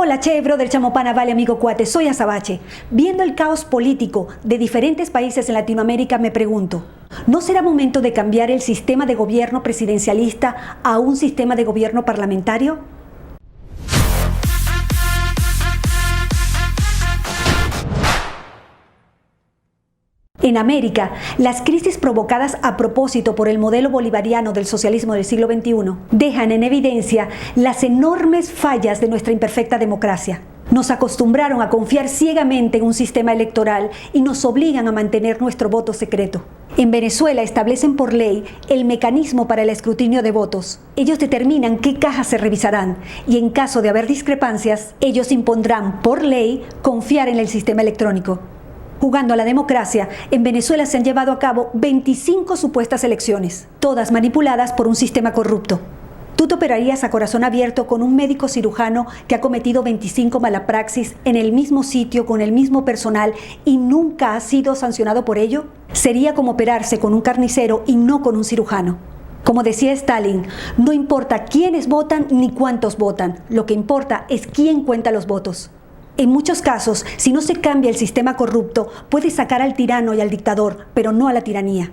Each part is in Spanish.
Hola, che, brother, chamopana, vale, amigo cuate, soy Azabache. Viendo el caos político de diferentes países en Latinoamérica, me pregunto, ¿no será momento de cambiar el sistema de gobierno presidencialista a un sistema de gobierno parlamentario? En América, las crisis provocadas a propósito por el modelo bolivariano del socialismo del siglo XXI dejan en evidencia las enormes fallas de nuestra imperfecta democracia. Nos acostumbraron a confiar ciegamente en un sistema electoral y nos obligan a mantener nuestro voto secreto. En Venezuela establecen por ley el mecanismo para el escrutinio de votos. Ellos determinan qué cajas se revisarán y en caso de haber discrepancias, ellos impondrán por ley confiar en el sistema electrónico. Jugando a la democracia, en Venezuela se han llevado a cabo 25 supuestas elecciones, todas manipuladas por un sistema corrupto. ¿Tú te operarías a corazón abierto con un médico cirujano que ha cometido 25 malapraxis en el mismo sitio, con el mismo personal y nunca ha sido sancionado por ello? Sería como operarse con un carnicero y no con un cirujano. Como decía Stalin, no importa quiénes votan ni cuántos votan, lo que importa es quién cuenta los votos. En muchos casos, si no se cambia el sistema corrupto, puede sacar al tirano y al dictador, pero no a la tiranía.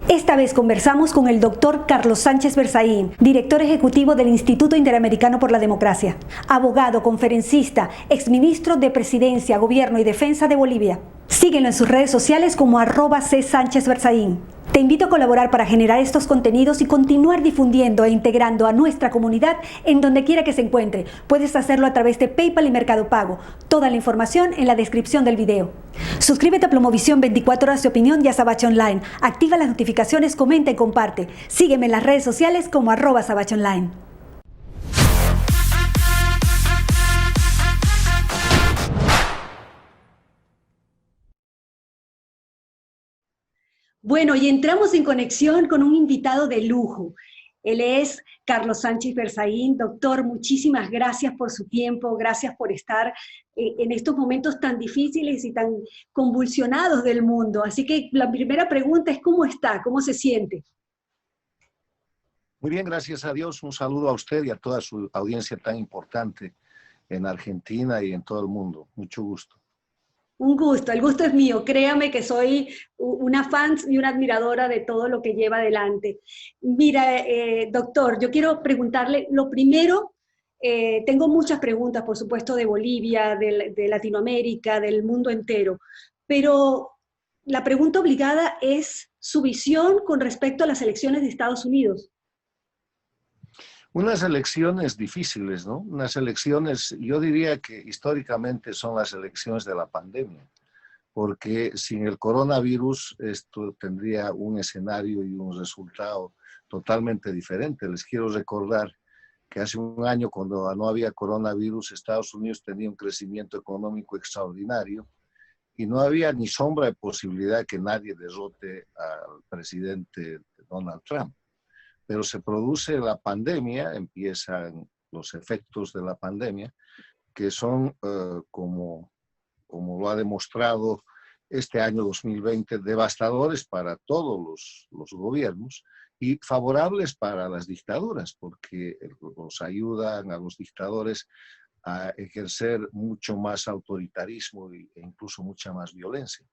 Esta vez conversamos con el doctor Carlos Sánchez Berzaín, director ejecutivo del Instituto Interamericano por la Democracia, abogado, conferencista, exministro de Presidencia, Gobierno y Defensa de Bolivia. Síguelo en sus redes sociales como @C.Sánchez-Berzaín. Te invito a colaborar para generar estos contenidos y continuar difundiendo e integrando a nuestra comunidad en donde quiera que se encuentre. Puedes hacerlo a través de PayPal y Mercado Pago. Toda la información en la descripción del video. Suscríbete a Plomovisión 24 horas de opinión y a Azabache Online. Activa las notificaciones, comenta y comparte. Sígueme en las redes sociales como @Azabache Online. Bueno, y entramos en conexión con un invitado de lujo. Él es Carlos Sánchez Berzaín. Doctor, muchísimas gracias por su tiempo, gracias por estar en estos momentos tan difíciles y tan convulsionados del mundo. Así que la primera pregunta es, ¿cómo está? ¿Cómo se siente? Muy bien, gracias a Dios. Un saludo a usted y a toda su audiencia tan importante en Argentina y en todo el mundo. Mucho gusto. Un gusto, el gusto es mío. Créame que soy una fan y una admiradora de todo lo que lleva adelante. Mira, doctor, yo quiero preguntarle, lo primero, tengo muchas preguntas, por supuesto, de Bolivia, de Latinoamérica, del mundo entero, pero la pregunta obligada es su visión con respecto a las elecciones de Estados Unidos. Unas elecciones difíciles, ¿no? Unas elecciones, yo diría que históricamente son las elecciones de la pandemia, porque sin el coronavirus esto tendría un escenario y un resultado totalmente diferente. Les quiero recordar que hace un año, cuando no había coronavirus, Estados Unidos tenía un crecimiento económico extraordinario y no había ni sombra de posibilidad que nadie derrote al presidente Donald Trump. Pero se produce la pandemia, empiezan los efectos de la pandemia, que son, como lo ha demostrado este año 2020, devastadores para todos los gobiernos y favorables para las dictaduras, porque los ayudan a los dictadores a ejercer mucho más autoritarismo e incluso mucha más violencia.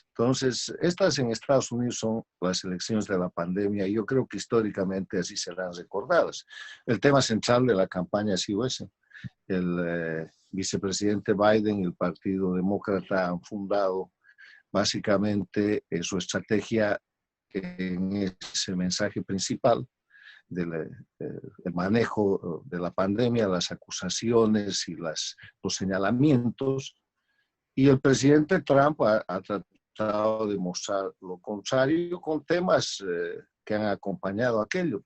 Entonces, estas en Estados Unidos son las elecciones de la pandemia y yo creo que históricamente así serán recordadas. El tema central de la campaña ha sido ese. El vicepresidente Biden y el Partido Demócrata han fundado básicamente su estrategia en ese mensaje principal del manejo de la pandemia, las acusaciones y los señalamientos. Y el presidente Trump ha tratado de mostrar lo contrario con temas que han acompañado aquello.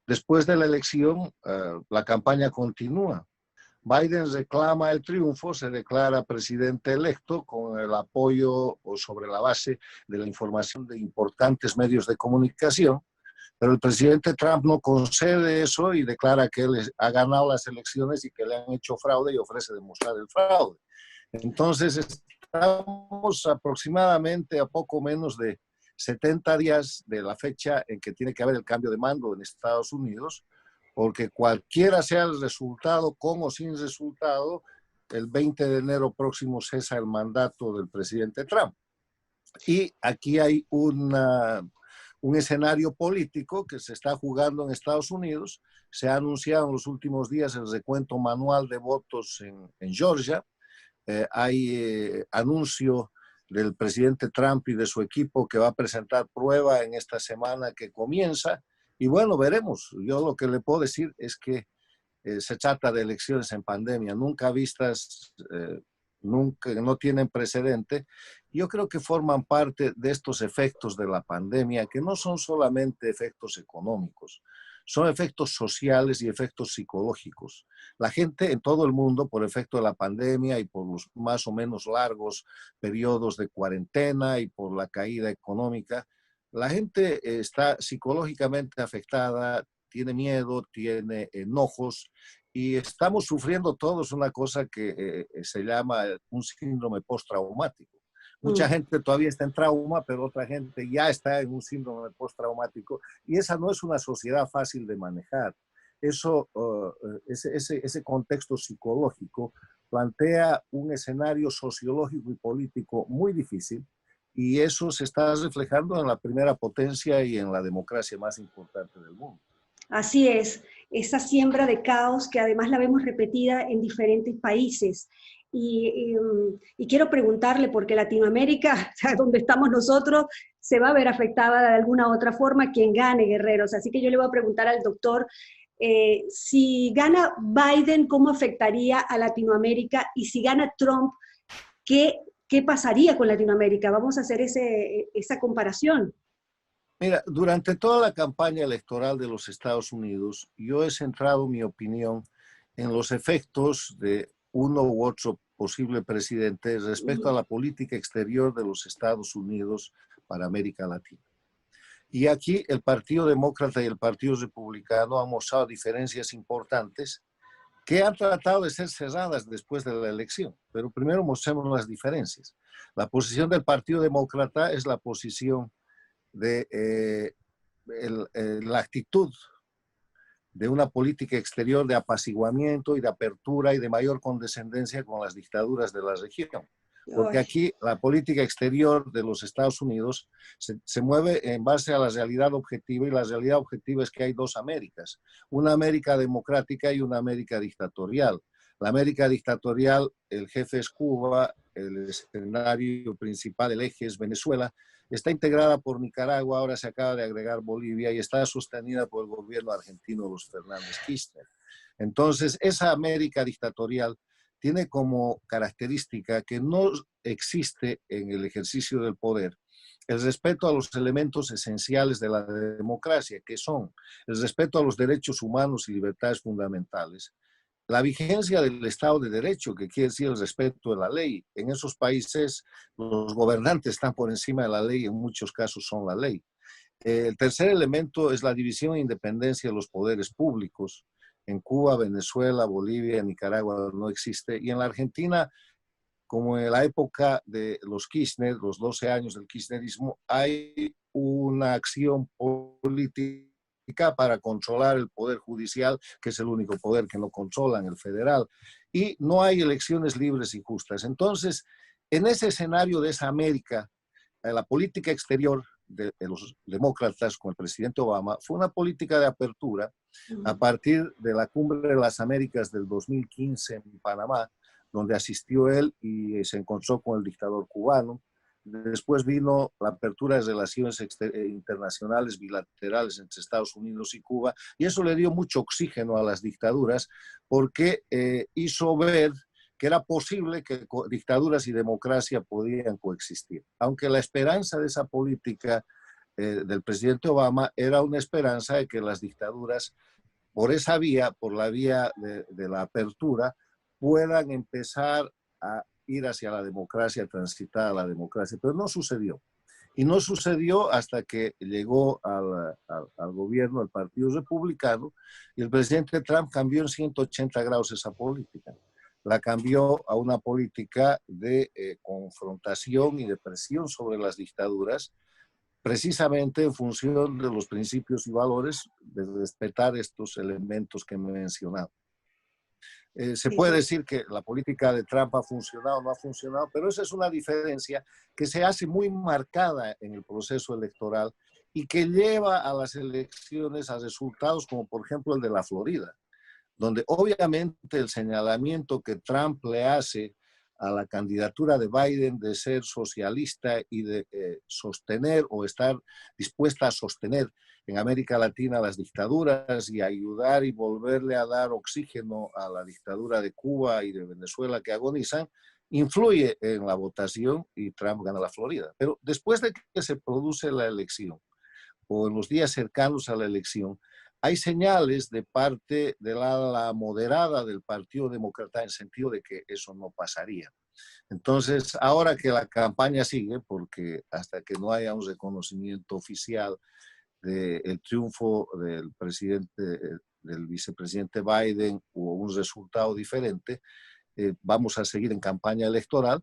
Después de la elección, la campaña continúa. Biden reclama el triunfo, se declara presidente electo con el apoyo o sobre la base de la información de importantes medios de comunicación, pero el presidente Trump no concede eso y declara que él ha ganado las elecciones y que le han hecho fraude y ofrece demostrar el fraude. Entonces, estamos aproximadamente a poco menos de 70 días de la fecha en que tiene que haber el cambio de mando en Estados Unidos, porque cualquiera sea el resultado, con o sin resultado, el 20 de enero próximo cesa el mandato del presidente Trump. Y aquí hay un escenario político que se está jugando en Estados Unidos. Se ha anunciado en los últimos días el recuento manual de votos en Georgia. Hay anuncio del presidente Trump y de su equipo que va a presentar prueba en esta semana que comienza. Y bueno, veremos. Yo lo que le puedo decir es que se trata de elecciones en pandemia, nunca vistas, nunca, no tienen precedente. Yo creo que forman parte de estos efectos de la pandemia, que no son solamente efectos económicos, son efectos sociales y efectos psicológicos. La gente en todo el mundo, por efecto de la pandemia y por los más o menos largos periodos de cuarentena y por la caída económica, la gente está psicológicamente afectada, tiene miedo, tiene enojos y estamos sufriendo todos una cosa que se llama un síndrome postraumático. Mucha gente todavía está en trauma, pero otra gente ya está en un síndrome postraumático y esa no es una sociedad fácil de manejar. Eso, ese contexto psicológico plantea un escenario sociológico y político muy difícil y eso se está reflejando en la primera potencia y en la democracia más importante del mundo. Así es, esa siembra de caos que además la vemos repetida en diferentes países. Y quiero preguntarle, porque Latinoamérica, donde estamos nosotros, se va a ver afectada de alguna u otra forma quien gane, guerreros. Así que yo le voy a preguntar al doctor, si gana Biden, ¿cómo afectaría a Latinoamérica? Y si gana Trump, ¿qué pasaría con Latinoamérica? Vamos a hacer esa comparación. Mira, durante toda la campaña electoral de los Estados Unidos, yo he centrado mi opinión en los efectos de uno u otro posible presidente respecto a la política exterior de los Estados Unidos para América Latina. Y aquí el Partido Demócrata y el Partido Republicano han mostrado diferencias importantes que han tratado de ser cerradas después de la elección. Pero primero mostremos las diferencias. La posición del Partido Demócrata es la posición de la actitud de una política exterior de apaciguamiento y de apertura y de mayor condescendencia con las dictaduras de la región. Porque aquí la política exterior de los Estados Unidos se mueve en base a la realidad objetiva y la realidad objetiva es que hay dos Américas, una América democrática y una América dictatorial. La América dictatorial, el jefe es Cuba, el escenario principal, el eje es Venezuela, está integrada por Nicaragua, ahora se acaba de agregar Bolivia y está sostenida por el gobierno argentino de los Fernández Kirchner. Entonces, esa América dictatorial tiene como característica que no existe en el ejercicio del poder el respeto a los elementos esenciales de la democracia, que son el respeto a los derechos humanos y libertades fundamentales, la vigencia del Estado de Derecho, que quiere decir el respeto de la ley. En esos países los gobernantes están por encima de la ley, en muchos casos son la ley. El tercer elemento es la división e independencia de los poderes públicos. En Cuba, Venezuela, Bolivia, Nicaragua no existe. Y en la Argentina, como en la época de los Kirchner, los 12 años del kirchnerismo, hay una acción política para controlar el poder judicial, que es el único poder que no controlan, el federal, y no hay elecciones libres y justas. Entonces, en ese escenario de esa América, la política exterior de los demócratas con el presidente Obama fue una política de apertura a partir de la Cumbre de las Américas del 2015 en Panamá, donde asistió él y se encontró con el dictador cubano. Después vino la apertura de relaciones internacionales bilaterales entre Estados Unidos y Cuba, y eso le dio mucho oxígeno a las dictaduras porque hizo ver que era posible que dictaduras y democracia podían coexistir. Aunque la esperanza de esa política del presidente Obama era una esperanza de que las dictaduras, por esa vía, por la vía de la apertura, puedan empezar a ir hacia la democracia, transitar a la democracia, pero no sucedió. Y no sucedió hasta que llegó al gobierno el Partido Republicano y el presidente Trump cambió en 180 grados esa política. La cambió a una política de confrontación y de presión sobre las dictaduras, precisamente en función de los principios y valores de respetar estos elementos que me he mencionado. Se puede decir que la política de Trump ha funcionado o no ha funcionado, pero esa es una diferencia que se hace muy marcada en el proceso electoral y que lleva a las elecciones a resultados como por ejemplo el de la Florida, donde obviamente el señalamiento que Trump le hace a la candidatura de Biden de ser socialista y de sostener o estar dispuesta a sostener en América Latina las dictaduras y ayudar y volverle a dar oxígeno a la dictadura de Cuba y de Venezuela que agonizan, influye en la votación y Trump gana la Florida. Pero después de que se produce la elección o en los días cercanos a la elección, hay señales de parte de la ala moderada del Partido Demócrata en sentido de que eso no pasaría. Entonces, ahora que la campaña sigue, porque hasta que no haya un reconocimiento oficial del triunfo del presidente, del vicepresidente Biden o un resultado diferente, vamos a seguir en campaña electoral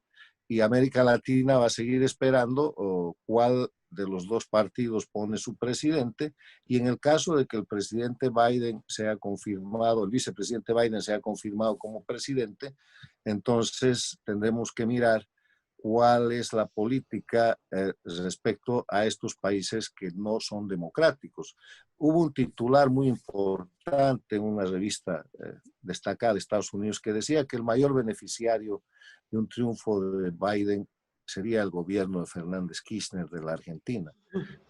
y América Latina va a seguir esperando cuál de los dos partidos pone su presidente, y en el caso de que el presidente Biden sea confirmado, el vicepresidente Biden sea confirmado como presidente, entonces tendremos que mirar cuál es la política respecto a estos países que no son democráticos. Hubo un titular muy importante en una revista destacada de Estados Unidos que decía que el mayor beneficiario de un triunfo de Biden sería el gobierno de Fernández Kirchner de la Argentina.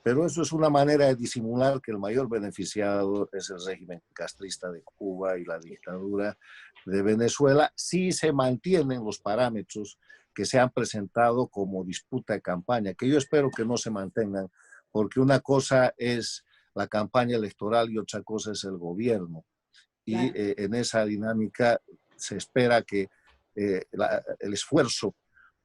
Pero eso es una manera de disimular que el mayor beneficiado es el régimen castrista de Cuba y la dictadura de Venezuela, si se mantienen los parámetros que se han presentado como disputa de campaña, que yo espero que no se mantengan, porque una cosa es la campaña electoral y otra cosa es el gobierno. Y claro, en esa dinámica se espera que el esfuerzo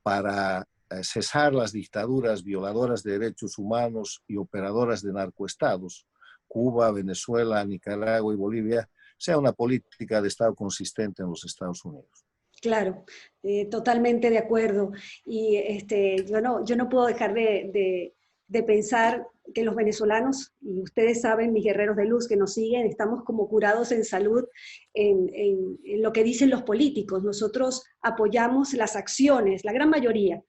para cesar las dictaduras violadoras de derechos humanos y operadoras de narcoestados, Cuba, Venezuela, Nicaragua y Bolivia, sea una política de Estado consistente en los Estados Unidos. Claro, totalmente de acuerdo. Y yo no puedo dejar de pensar que los venezolanos, y ustedes saben, mis guerreros de luz que nos siguen, estamos como curados en salud en lo que dicen los políticos. Nosotros apoyamos las acciones, la gran mayoría,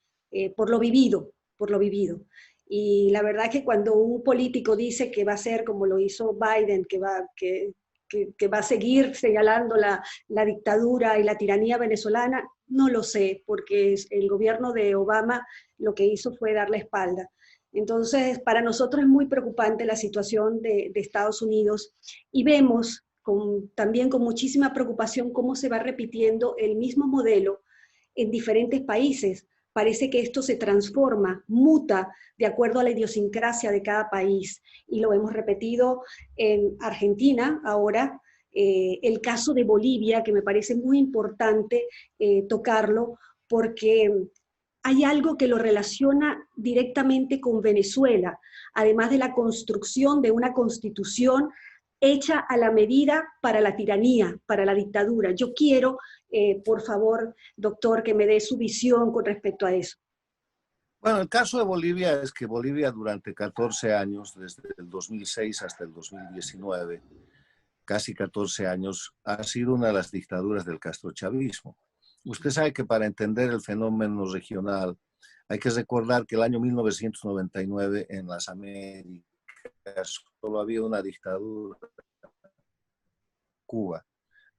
por lo vivido, por lo vivido. Y la verdad es que cuando un político dice que va a ser como lo hizo Biden, que va a seguir señalando la dictadura y la tiranía venezolana, no lo sé, porque el gobierno de Obama lo que hizo fue darle espalda. Entonces, para nosotros es muy preocupante la situación de Estados Unidos y vemos también con muchísima preocupación cómo se va repitiendo el mismo modelo en diferentes países. Parece que esto se transforma, muta de acuerdo a la idiosincrasia de cada país. Y lo hemos repetido en Argentina ahora, el caso de Bolivia, que me parece muy importante tocarlo, porque hay algo que lo relaciona directamente con Venezuela, además de la construcción de una constitución hecha a la medida para la tiranía, para la dictadura. Yo quiero, por favor, doctor, que me dé su visión con respecto a eso. Bueno, el caso de Bolivia es que Bolivia durante 14 años, desde el 2006 hasta el 2019, casi 14 años, ha sido una de las dictaduras del castrochavismo. Usted sabe que para entender el fenómeno regional hay que recordar que el año 1999 en las Américas solo había una dictadura, Cuba,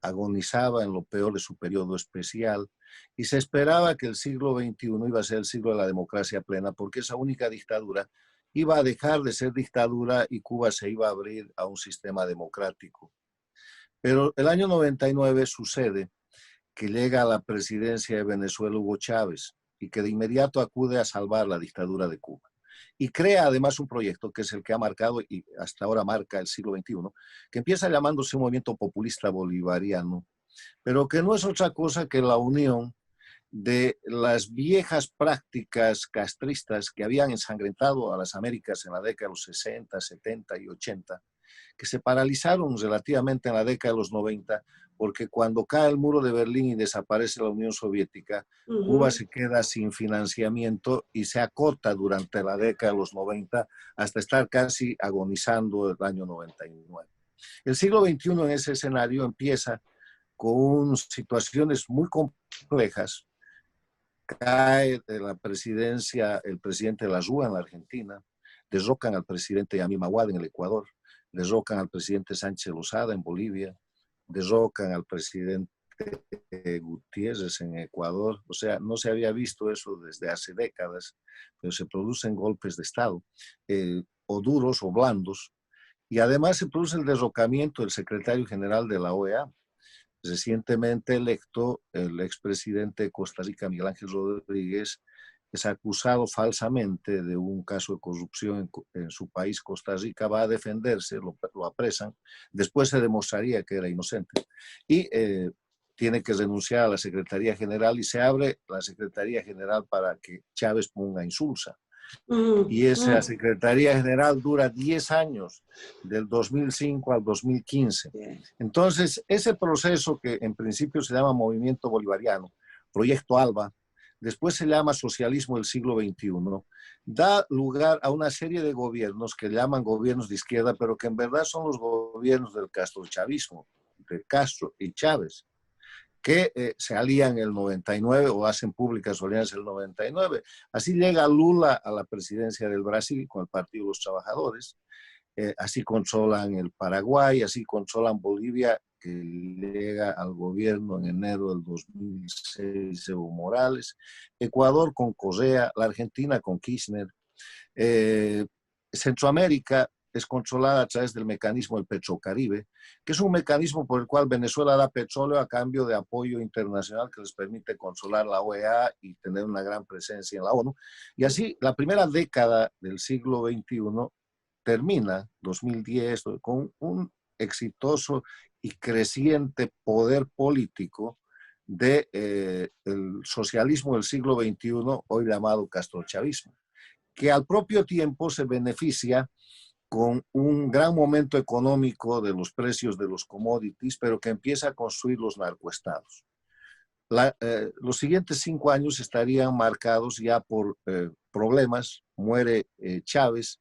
agonizaba en lo peor de su periodo especial y se esperaba que el siglo XXI iba a ser el siglo de la democracia plena porque esa única dictadura iba a dejar de ser dictadura y Cuba se iba a abrir a un sistema democrático. Pero el año 99 sucede que llega a la presidencia de Venezuela Hugo Chávez y que de inmediato acude a salvar la dictadura de Cuba. Y crea además un proyecto que es el que ha marcado y hasta ahora marca el siglo XXI, que empieza llamándose un movimiento populista bolivariano, pero que no es otra cosa que la unión de las viejas prácticas castristas que habían ensangrentado a las Américas en la década de los 60, 70 y 80 que se paralizaron relativamente en la década de los 90, porque cuando cae el muro de Berlín y desaparece la Unión Soviética, Cuba se queda sin financiamiento y se acota durante la década de los 90 hasta estar casi agonizando el año 99. El siglo XXI en ese escenario empieza con situaciones muy complejas. Cae de la presidencia el presidente de la Rúa en la Argentina, derrocan al presidente Yamil Mahuad en el Ecuador, derrocan al presidente Sánchez Lozada en Bolivia, derrocan al presidente Gutiérrez en Ecuador. O sea, no se había visto eso desde hace décadas, pero se producen golpes de Estado, o duros o blandos, y además se produce el derrocamiento del secretario general de la OEA, recientemente electo. El expresidente de Costa Rica, Miguel Ángel Rodríguez, es acusado falsamente de un caso de corrupción en su país, Costa Rica. Va a defenderse, lo apresan, después se demostraría que era inocente, y tiene que renunciar a la Secretaría General, y se abre la Secretaría General para que Chávez ponga insulsa. Y esa Secretaría General dura 10 años, del 2005 al 2015. Entonces, ese proceso que en principio se llama Movimiento Bolivariano, Proyecto ALBA, después se llama Socialismo del siglo XXI, da lugar a una serie de gobiernos que llaman gobiernos de izquierda, pero que en verdad son los gobiernos del castrochavismo, de Castro y Chávez, que se alían el 99 o hacen públicas su alianza el 99. Así llega Lula a la presidencia del Brasil con el Partido de los Trabajadores, así controlan el Paraguay, así controlan Bolivia, que llega al gobierno en enero del 2006 Evo Morales, Ecuador con Correa, la Argentina con Kirchner, Centroamérica es controlada a través del mecanismo del Petrocaribe, que es un mecanismo por el cual Venezuela da petróleo a cambio de apoyo internacional que les permite controlar la OEA y tener una gran presencia en la ONU. Y así, la primera década del siglo XXI termina, 2010, con un exitoso y creciente poder político del socialismo del siglo XXI, hoy llamado castrochavismo, que al propio tiempo se beneficia con un gran momento económico de los precios de los commodities, pero que empieza a construir los narcoestados. Los siguientes 5 años estarían marcados ya por problemas. Muere Chávez,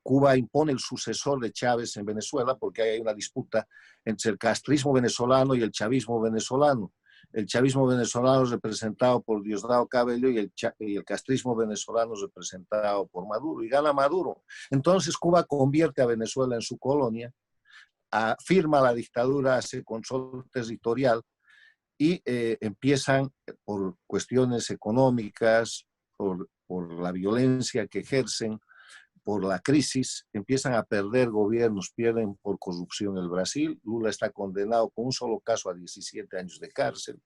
Cuba impone el sucesor de Chávez en Venezuela, porque hay una disputa entre el castrismo venezolano y el chavismo venezolano. El chavismo venezolano es representado por Diosdado Cabello y el castrismo venezolano es representado por Maduro, y gana Maduro. Entonces Cuba convierte a Venezuela en su colonia, firma la dictadura, hace control territorial, y empiezan, por cuestiones económicas, por la violencia que ejercen, por la crisis, empiezan a perder gobiernos, pierden por corrupción el Brasil. Lula está condenado con un solo caso a 17 años de cárcel.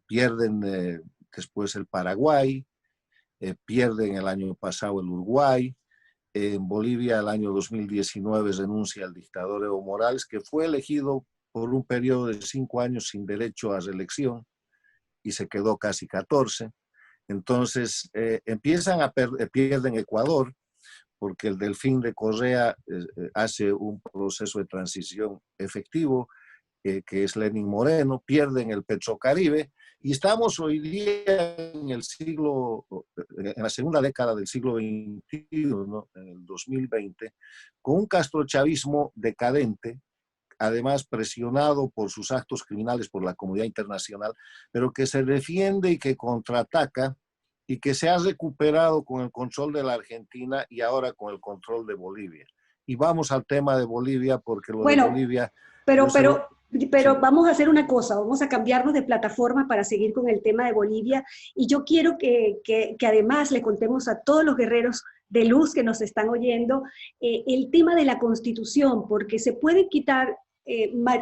Pierden después el Paraguay, pierden el año pasado el Uruguay. En Bolivia, el año 2019, renuncia el dictador Evo Morales, que fue elegido por un periodo de 5 años sin derecho a reelección y se quedó casi 14. Entonces pierden Ecuador, porque el Delfín de Correa hace un proceso de transición efectivo, que es Lenín Moreno. Pierden el Petrocaribe, y estamos hoy día en la segunda década del siglo XXI, ¿no? En el 2020, con un castrochavismo decadente, además presionado por sus actos criminales por la comunidad internacional, pero que se defiende y que contraataca, y que se ha recuperado con el control de la Argentina y ahora con el control de Bolivia. Y vamos al tema de Bolivia, porque lo de Bolivia... Pero vamos a hacer una cosa, vamos a cambiarnos de plataforma para seguir con el tema de Bolivia, y yo quiero que además le contemos a todos los guerreros de luz que nos están oyendo el tema de la Constitución, porque se pueden quitar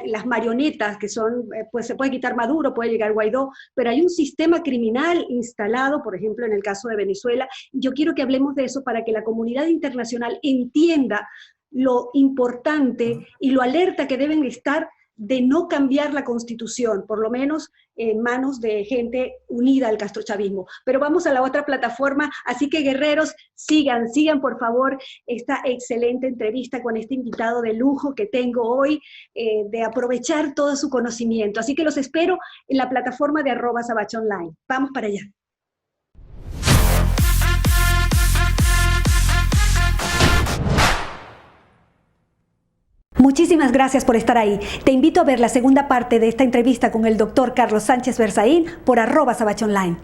las marionetas que son, pues se puede quitar Maduro, puede llegar Guaidó, pero hay un sistema criminal instalado, por ejemplo, en el caso de Venezuela. Yo quiero que hablemos de eso para que la comunidad internacional entienda lo importante y lo alerta que deben estar de no cambiar la Constitución, por lo menos en manos de gente unida al castrochavismo. Pero vamos a la otra plataforma, así que guerreros, sigan por favor esta excelente entrevista con este invitado de lujo que tengo hoy, de aprovechar todo su conocimiento. Así que los espero en la plataforma de @SabacheOnline. Vamos para allá. Muchísimas gracias por estar ahí. Te invito a ver la segunda parte de esta entrevista con el doctor Carlos Sánchez Berzaín por @SabacheOnline.